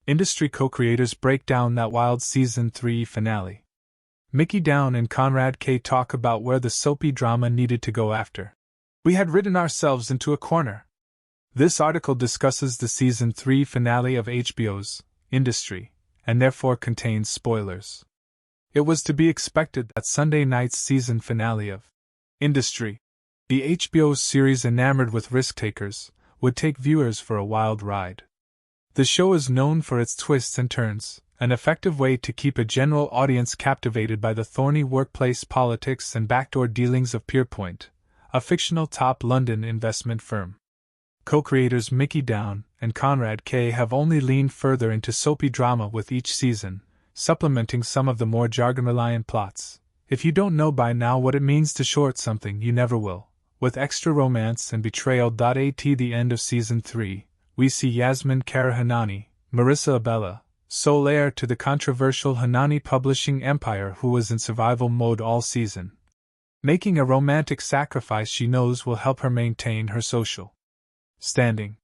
Industry co-creators break down that wild Season 3 finale. Mickey Down and Konrad K talk about where the soapy drama needed to go after. We had written ourselves into a corner. This article discusses the Season 3 finale of HBO's Industry, and therefore contains spoilers. It was to be expected that Sunday night's season finale of Industry, the HBO series Enamored with Risk-Takers, would take viewers for a wild ride. The show is known for its twists and turns, an effective way to keep a general audience captivated by the thorny workplace politics and backdoor dealings of Pierpoint, a fictional top London investment firm. Co-creators Mickey Down and Konrad K have only leaned further into soapy drama with each season, supplementing some of the more jargon-reliant plots. If you don't know by now what it means to short something, you never will. With extra romance and betrayal. At the end of Season 3, we see Yasmin Kara Hanani, Marissa Abella, sole heir to the controversial Hanani publishing empire who was in survival mode all season, making a romantic sacrifice she knows will help her maintain her social standing.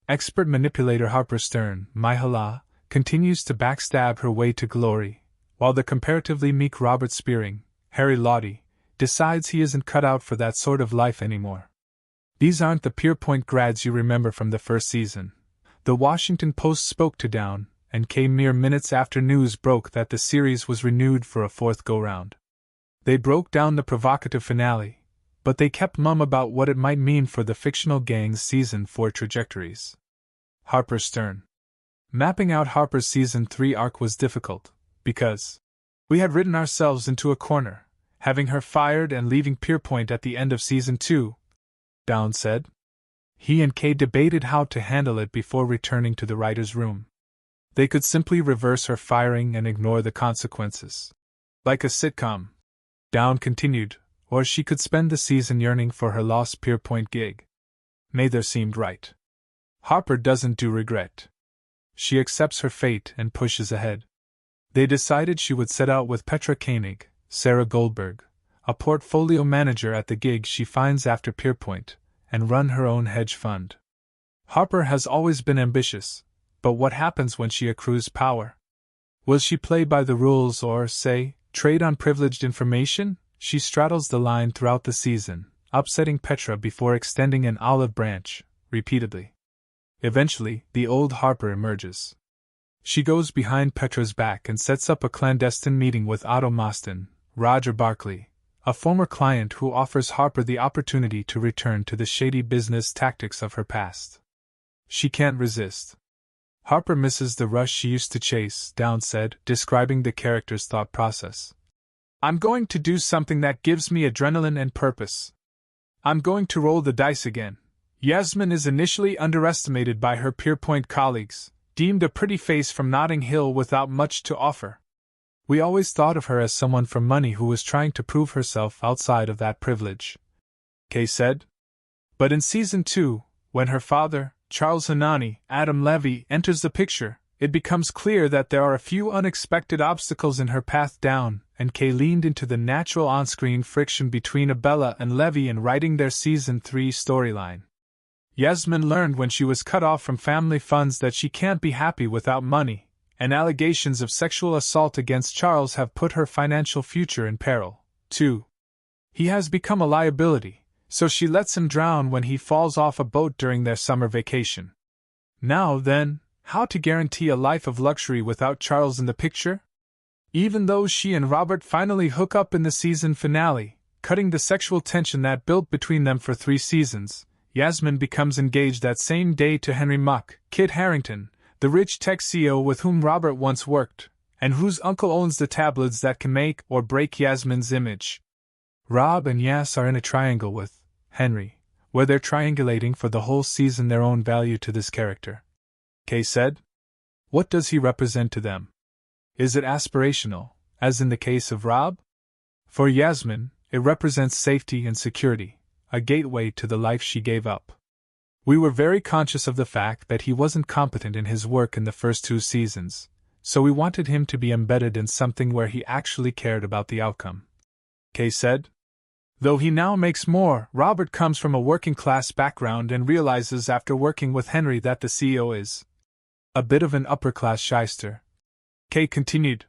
Expert manipulator Harper Stern, Myhala, continues to backstab her way to glory, while the comparatively meek Robert Spearing, Harry Lottie, decides he isn't cut out for that sort of life anymore. These aren't the Pierpoint grads you remember from the first season. The Washington Post spoke to Down and K mere minutes after news broke that the series was renewed for a fourth go-round. They broke down the provocative finale, but they kept mum about what it might mean for the fictional gang's Season 4 trajectories. Harper Stern. Mapping out Harper's Season 3 arc was difficult, because we had written ourselves into a corner, having her fired and leaving Pierpoint at the end of Season 2, Down said. He and Kay debated how to handle it before returning to the writer's room. They could simply reverse her firing and ignore the consequences. Like a sitcom, Down continued, or she could spend the season yearning for her lost Pierpoint gig. Neither seemed right. Harper doesn't do regret. She accepts her fate and pushes ahead. They decided she would set out with Petra Koenig, Sarah Goldberg, a portfolio manager at the gig she finds after Pierpoint, and run her own hedge fund. Harper has always been ambitious, but what happens when she accrues power? Will she play by the rules or, say, trade on privileged information? She straddles the line throughout the season, upsetting Petra before extending an olive branch, repeatedly. Eventually, the old Harper emerges. She goes behind Petra's back and sets up a clandestine meeting with Otto Moston, Roger Barkley, a former client who offers Harper the opportunity to return to the shady business tactics of her past. She can't resist. Harper misses the rush she used to chase, Down said, describing the character's thought process. I'm going to do something that gives me adrenaline and purpose. I'm going to roll the dice again. Yasmin is initially underestimated by her Pierpoint colleagues, deemed a pretty face from Notting Hill without much to offer. We always thought of her as someone from money who was trying to prove herself outside of that privilege, Kay said. But in Season 2, when her father, Charles Hanani, Adam Levy, enters the picture, it becomes clear that there are a few unexpected obstacles in her path down, and Kay leaned into the natural on-screen friction between Abella and Levy in writing their Season 3 storyline. Yasmin learned when she was cut off from family funds that she can't be happy without money, and allegations of sexual assault against Charles have put her financial future in peril, too. He has become a liability, so she lets him drown when he falls off a boat during their summer vacation. Now then, how to guarantee a life of luxury without Charles in the picture? Even though she and Robert finally hook up in the season finale, cutting the sexual tension that built between them for 3 seasons, Yasmin becomes engaged that same day to Henry Muck, Kit Harington, the rich tech CEO with whom Robert once worked, and whose uncle owns the tabloids that can make or break Yasmin's image. Rob and Yas are in a triangle with Henry, where they're triangulating for the whole season their own value to this character. Kay said. What does he represent to them? Is it aspirational, as in the case of Rob? For Yasmin, it represents safety and security, a gateway to the life she gave up. We were very conscious of the fact that he wasn't competent in his work in the first 2 seasons, so we wanted him to be embedded in something where he actually cared about the outcome. Kay said. Though he now makes more, Robert comes from a working-class background and realizes after working with Henry that the CEO is A bit of an upper-class shyster. Kay continued.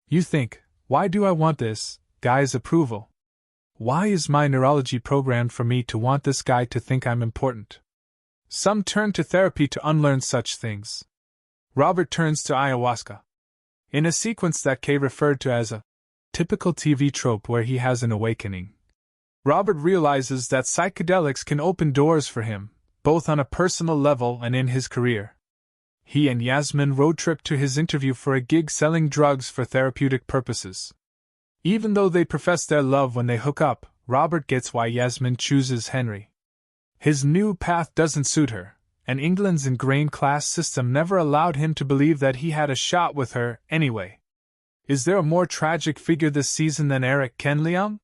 You think, why do I want this guy's approval? Why is my neurology programmed for me to want this guy to think I'm important? Some turn to therapy to unlearn such things. Robert turns to ayahuasca. In a sequence that Kay referred to as a typical TV trope where he has an awakening, Robert realizes that psychedelics can open doors for him, both on a personal level and in his career. He and Yasmin road trip to his interview for a gig selling drugs for therapeutic purposes. Even though they profess their love when they hook up, Robert gets why Yasmin chooses Henry. His new path doesn't suit her, and England's ingrained class system never allowed him to believe that he had a shot with her anyway. Is there a more tragic figure this season than Eric Kenleon?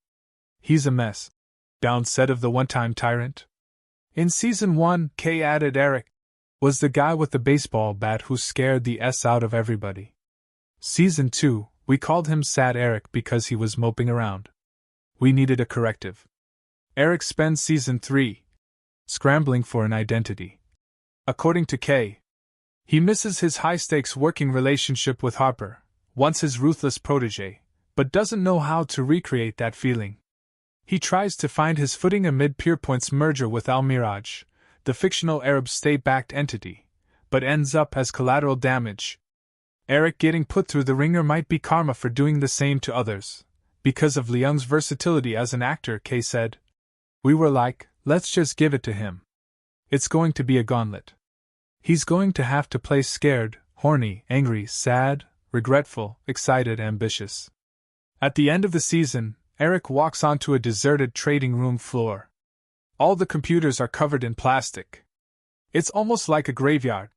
He's a mess. Down said of the one-time tyrant. In Season 1, Kay added Eric was the guy with the baseball bat who scared the S out of everybody. Season 2, we called him Sad Eric because he was moping around. We needed a corrective. Eric spends Season 3 scrambling for an identity. According to Kay, he misses his high-stakes working relationship with Harper, once his ruthless protégé, but doesn't know how to recreate that feeling. He tries to find his footing amid Pierpoint's merger with Al Miraj, the fictional Arab state-backed entity, but ends up as collateral damage. Eric getting put through the ringer might be karma for doing the same to others. Because of Leung's versatility as an actor, Kay said. We were like, let's just give it to him. It's going to be a gauntlet. He's going to have to play scared, horny, angry, sad, regretful, excited, ambitious. At the end of the season, Eric walks onto a deserted trading room floor. All the computers are covered in plastic. It's almost like a graveyard.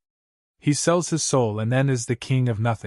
He sells his soul and then is the king of nothing.